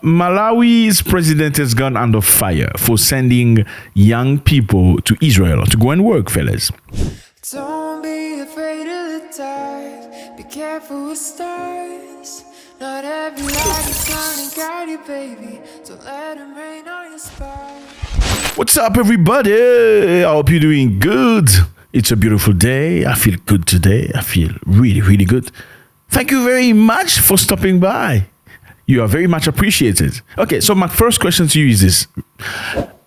Malawi's president has gone under fire for sending young people to Israel to go and work, fellas. Don't be afraid of the dark. Be careful with stars. Not every light is shining guide you, baby. Don't let them rain on your spot. What's up, everybody? I hope you're doing good. It's a beautiful day. I feel good today. I feel really, really good. Thank you very much for stopping by. You are very much appreciated. Okay, so my first question to you is this.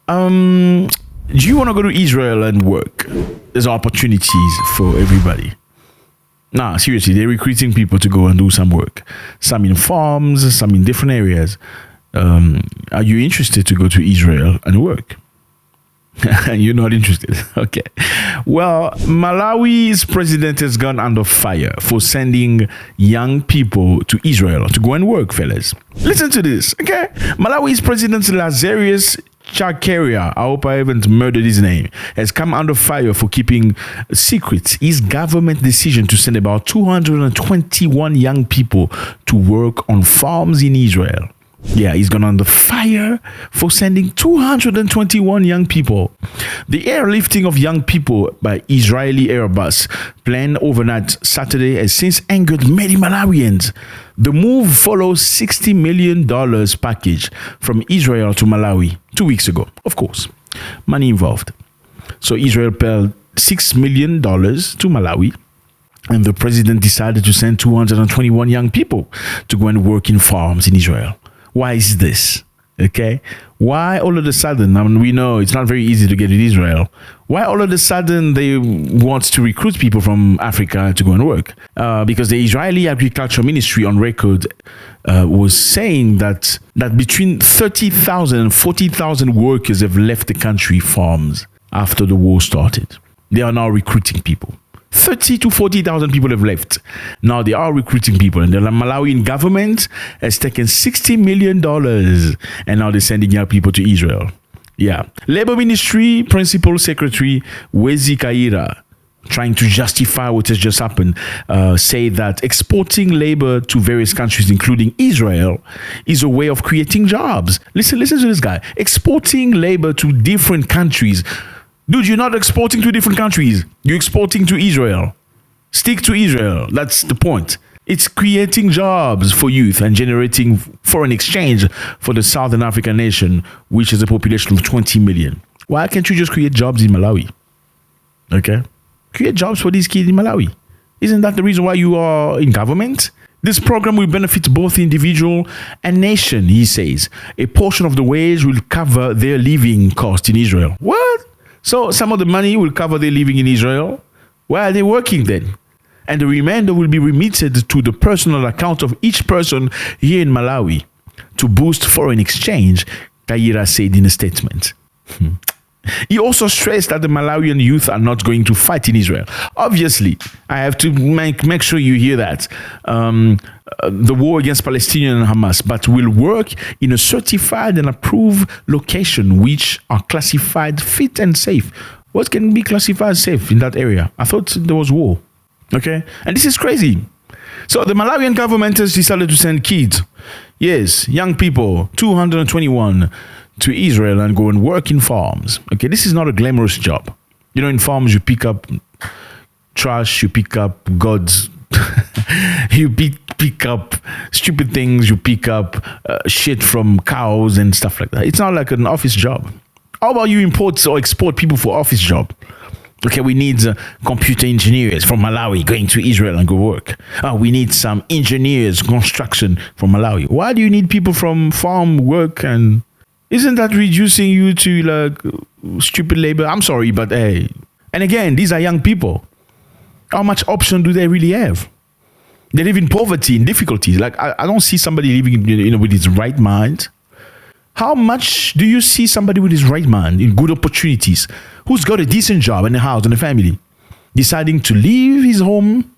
Do you want to go to Israel and work? There's opportunities for everybody. Nah, seriously, they're recruiting people to go and do some work. Some in farms, some in different areas. Are you interested to go to Israel and work? You're not interested. Okay. Well, Malawi's president has gone under fire for sending young people to Israel to go and work, fellas. Listen to this, okay? Malawi's president Lazarus Chakwera, I hope I haven't murdered his name, has come under fire for keeping secret his government decision to send about 221 young people to work on farms in Israel. Yeah, he's gone under fire for sending 221 young people. The airlifting of young people by Israeli Airbus planned overnight Saturday has since angered many Malawians. The move follows $60 million package from Israel to Malawi 2 weeks ago. Of course, money involved. So Israel paid $6 million to Malawi, and the president decided to send 221 young people to go and work in farms in Israel. Why is this? Okay. Why all of a sudden, I mean, we know it's not very easy to get to Israel. Why all of a sudden they want to recruit people from Africa to go and work? Because the Israeli Agriculture Ministry on record was saying that between 30,000 and 40,000 workers have left the country farms after the war started. They are now recruiting people. 30 to 40,000 people have left. Now they are recruiting people, and the Malawian government has taken $60 million, and now they're sending young people to Israel. Yeah. Labor Ministry Principal Secretary Mwekassa, trying to justify what has just happened, say that exporting labor to various countries, including Israel, is a way of creating jobs. Listen to this guy. Exporting labor to different countries. Dude, you're not exporting to different countries. You're exporting to Israel. Stick to Israel. That's the point. It's creating jobs for youth and generating foreign exchange for the Southern African nation, which has a population of 20 million. Why can't you just create jobs in Malawi? Okay? Create jobs for these kids in Malawi. Isn't that the reason why you are in government? This program will benefit both individual and nation, he says. A portion of the wage will cover their living cost in Israel. What? So some of the money will cover their living in Israel. Why are they working then? And the remainder will be remitted to the personal account of each person here in Malawi to boost foreign exchange, Chakwera said in a statement. He also stressed that the Malawian youth are not going to fight in Israel. Obviously, I have to make sure you hear that. The war against Palestinians and Hamas, but will work in a certified and approved location which are classified fit and safe. What can be classified safe in that area? I thought there was war. Okay? And this is crazy. So the Malawian government has decided to send kids, yes, young people, 221, to Israel and go and work in farms. Okay, this is not a glamorous job. You know, in farms you pick up trash, you pick up gods, you pick up stupid things, you pick up shit from cows and stuff like that. It's not like an office job. How about you import or export people for office job? Okay, we need computer engineers from Malawi going to Israel and go work. We need some engineers, construction from Malawi. Why do you need people from farm work? And isn't that reducing you to like stupid labor? I'm sorry, but hey. And again, these are young people. How much option do they really have? They live in poverty, in difficulties. Like I don't see somebody living with his right mind. How much do you see somebody with his right mind in good opportunities, who's got a decent job and a house and a family, deciding to leave his home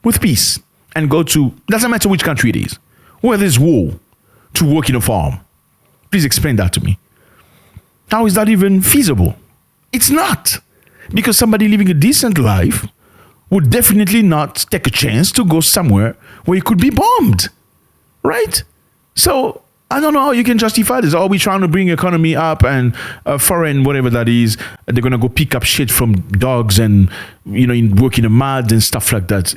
with peace and go to, doesn't matter which country it is, where there's war, to work in a farm? Please explain that to me. How is that even feasible? It's not. Because somebody living a decent life would definitely not take a chance to go somewhere where it could be bombed. Right? So I don't know how you can justify this. Are we trying to bring economy up and foreign, whatever that is, they're going to go pick up shit from dogs and, work in the mud and stuff like that?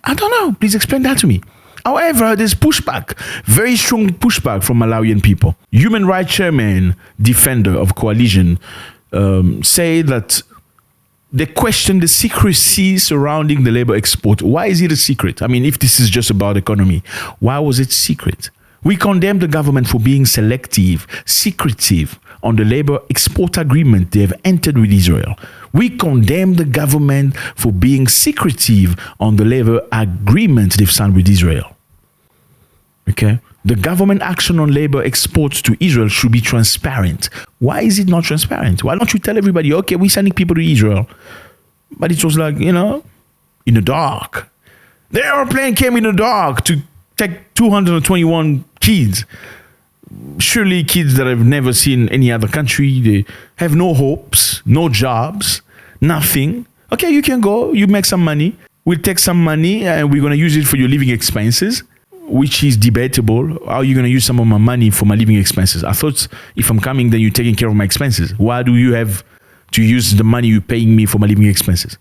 I don't know. Please explain that to me. However, there's pushback, very strong pushback from Malawian people. Human rights chairman, defender of coalition, say that they question the secrecy surrounding the labor export. Why is it a secret? I mean, if this is just about economy, why was it secret? We condemn the government for being selective, secretive on the labor export agreement they have entered with Israel. We condemn the government for being secretive on the labor agreement they've signed with Israel. Okay? The government action on labor exports to Israel should be transparent. Why is it not transparent? Why don't you tell everybody, okay, we're sending people to Israel? But it was like, in the dark. The airplane came in the dark to take 221 kids. Surely kids that have never seen any other country, they have no hopes, no jobs, nothing. Okay, you can go, you make some money. We'll take some money and we're going to use it for your living expenses, which is debatable. How are you going to use some of my money for my living expenses? I thought if I'm coming, then you're taking care of my expenses. Why do you have to use the money you're paying me for my living expenses?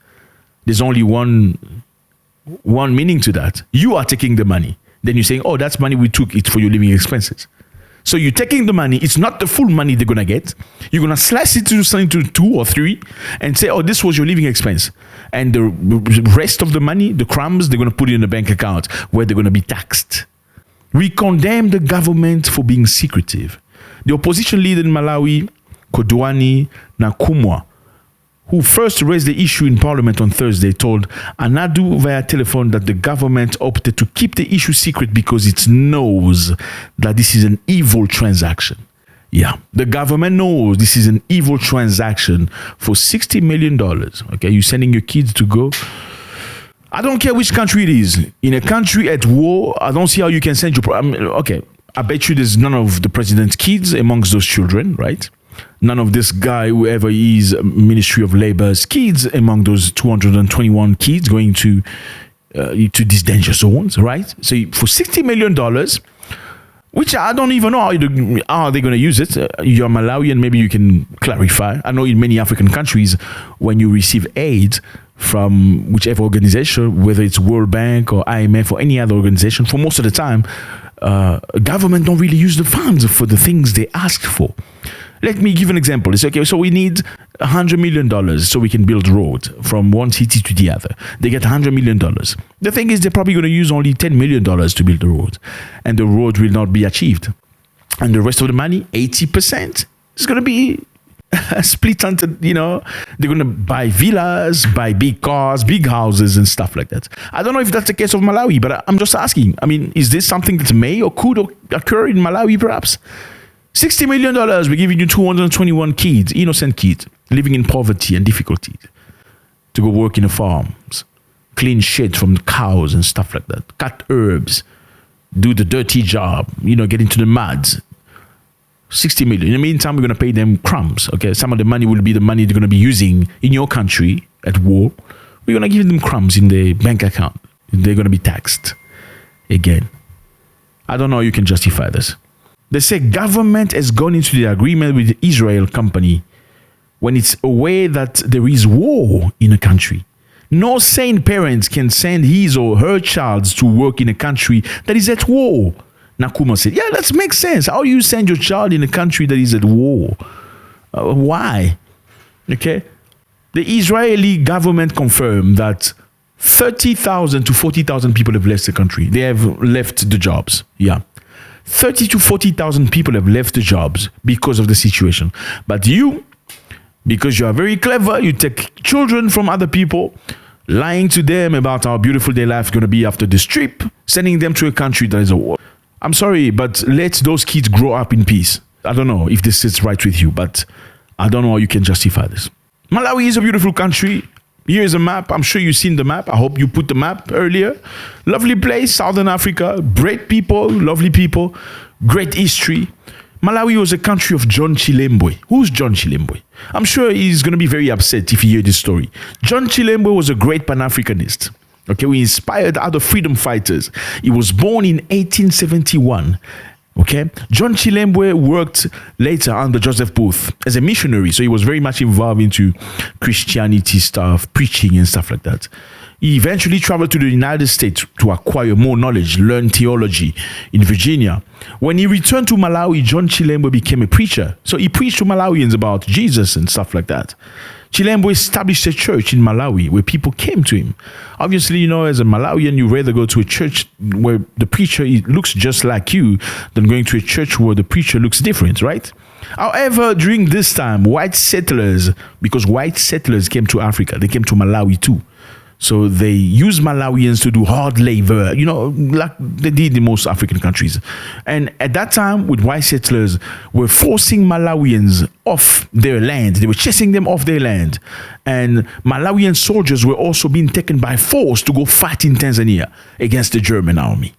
There's only one meaning to that. You are taking the money. Then you're saying, oh, that's money we took, it's for your living expenses. So you're taking the money, it's not the full money they're going to get. You're going to slice it into 2 or 3 and say, oh, this was your living expense. And the rest of the money, the crumbs, they're going to put it in a bank account where they're going to be taxed. We condemn the government for being secretive. The opposition leader in Malawi, Kodwani Nakumwa, who first raised the issue in parliament on Thursday, told Anadu via telephone that the government opted to keep the issue secret because it knows that this is an evil transaction. Yeah, the government knows this is an evil transaction for $60 million. Okay, you're sending your kids to go. I don't care which country it is. In a country at war, I don't see how you can send your... okay, I bet you there's none of the president's kids amongst those children, right? None of this guy, whoever he is, Ministry of Labor's kids among those 221 kids going to these danger zones, right? So for $60 million, which I don't even know how they're going to use it. You're Malawian, maybe you can clarify. I know in many African countries, when you receive aid from whichever organization, whether it's World Bank or IMF or any other organization, for most of the time, government don't really use the funds for the things they ask for. Let me give an example. It's okay, so we need $100 million so we can build a road from one city to the other. They get $100 million. The thing is, they're probably going to use only $10 million to build the road. And the road will not be achieved. And the rest of the money, 80%, is going to be split into, they're going to buy villas, buy big cars, big houses and stuff like that. I don't know if that's the case of Malawi, but I'm just asking. I mean, is this something that may or could occur in Malawi perhaps? $60 million, we're giving you 221 kids, innocent kids, living in poverty and difficulty, to go work in the farms, clean shit from the cows and stuff like that, cut herbs, do the dirty job, get into the mud. 60 million. In the meantime, we're going to pay them crumbs. Okay, some of the money will be the money they're going to be using in your country at war. We're going to give them crumbs in the bank account. They're going to be taxed again. I don't know how you can justify this. They say government has gone into the agreement with the Israel company when it's aware that there is war in a country. No sane parent can send his or her child to work in a country that is at war. Nakuma said, yeah, that makes sense. How do you send your child in a country that is at war? Why? Okay. The Israeli government confirmed that 30,000 to 40,000 people have left the country. They have left the jobs. Yeah. 30 to 40,000 people have left the jobs because of the situation. But you, because you are very clever, you take children from other people, lying to them about how beautiful their life is going to be after this trip, sending them to a country that is at war. I'm sorry, but let those kids grow up in peace. I don't know if this sits right with you, but I don't know how you can justify this. Malawi is a beautiful country. Here's a map. I'm sure you've seen the map. I hope you put the map earlier. Lovely place, Southern Africa. Great people, lovely people. Great history. Malawi was a country of John Chilembwe. Who's John Chilembwe? I'm sure he's going to be very upset if you hear this story. John Chilembwe was a great Pan-Africanist. Okay, we inspired other freedom fighters. He was born in 1871. Okay, John Chilembwe worked later under Joseph Booth as a missionary, so he was very much involved into Christianity stuff, preaching and stuff like that. He eventually traveled to the United States to acquire more knowledge, learn theology in Virginia. When he returned to Malawi, John Chilembwe became a preacher. So he preached to Malawians about Jesus and stuff like that. Chilembwe established a church in Malawi where people came to him. Obviously, as a Malawian, you rather go to a church where the preacher looks just like you than going to a church where the preacher looks different, right? However, during this time, because white settlers came to Africa, they came to Malawi too. So they used Malawians to do hard labor, like they did in most African countries. And at that time, with white settlers, were forcing Malawians off their land. They were chasing them off their land. And Malawian soldiers were also being taken by force to go fight in Tanzania against the German army.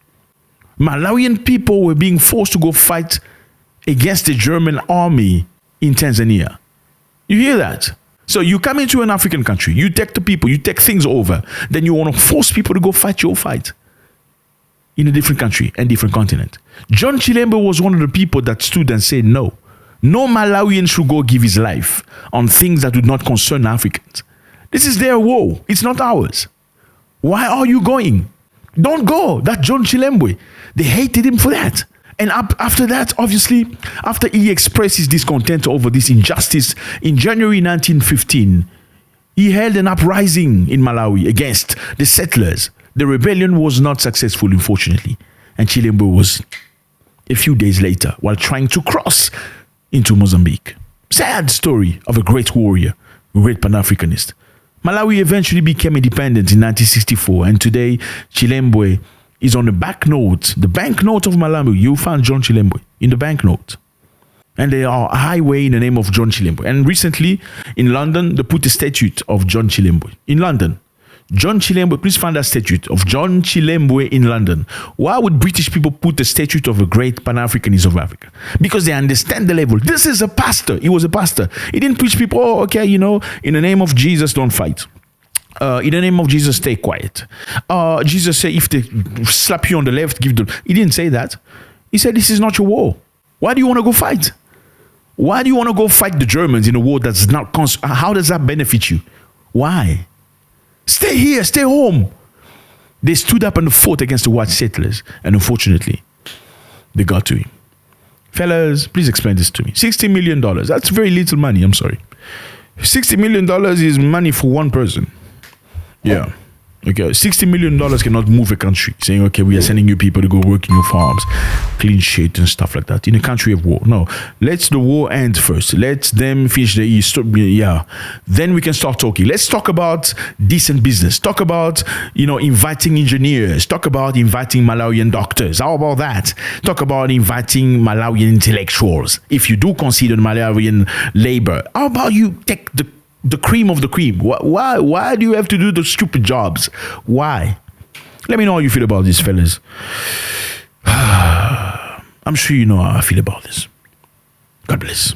Malawian people were being forced to go fight against the German army in Tanzania. You hear that? So you come into an African country, you take the people, you take things over, then you want to force people to go fight your fight in a different country and different continent. John Chilembwe was one of the people that stood and said, no Malawian should go give his life on things that do not concern Africans. This is their war. It's not ours. Why are you going? Don't go. That's John Chilembwe. They hated him for that. And after that, obviously, after he expressed his discontent over this injustice, in January 1915, he held an uprising in Malawi against the settlers. The rebellion was not successful, unfortunately. And Chilembwe was, a few days later, while trying to cross into Mozambique. Sad story of a great warrior, a great Pan-Africanist. Malawi eventually became independent in 1964, and today, Chilembwe is on the banknote of Malawi. You found John Chilembwe in the banknote. And there are a highway in the name of John Chilembwe. And recently, in London, they put a statue of John Chilembwe. In London, John Chilembwe, please find that statue of John Chilembwe in London. Why would British people put a statue of a great Pan-Africanist of Africa? Because they understand the level. This is a pastor. He was a pastor. He didn't preach people, in the name of Jesus, don't fight. In the name of Jesus, stay quiet. Jesus said, if they slap you on the left, give them. He didn't say that. He said, this is not your war. Why do you want to go fight? Why do you want to go fight the Germans in a war that's not how does that benefit you? Why? Stay here, stay home. They stood up and fought against the white settlers. And unfortunately, they got to him. Fellas, please explain this to me. $60 million. That's very little money. I'm sorry. $60 million is money for one person. Yeah. Okay. $60 million cannot move a country. Saying, okay, we are sending you people to go work in your farms, clean shit and stuff like that in a country of war. No. Let the war end first. Let them finish the East. Yeah. Then we can start talking. Let's talk about decent business. Talk about, inviting engineers. Talk about inviting Malawian doctors. How about that? Talk about inviting Malawian intellectuals. If you do consider Malawian labor, how about you take the cream of the cream? Why do you have to do the stupid jobs? Why? Let me know how you feel about this, fellas. I'm sure you know how I feel about this. God bless.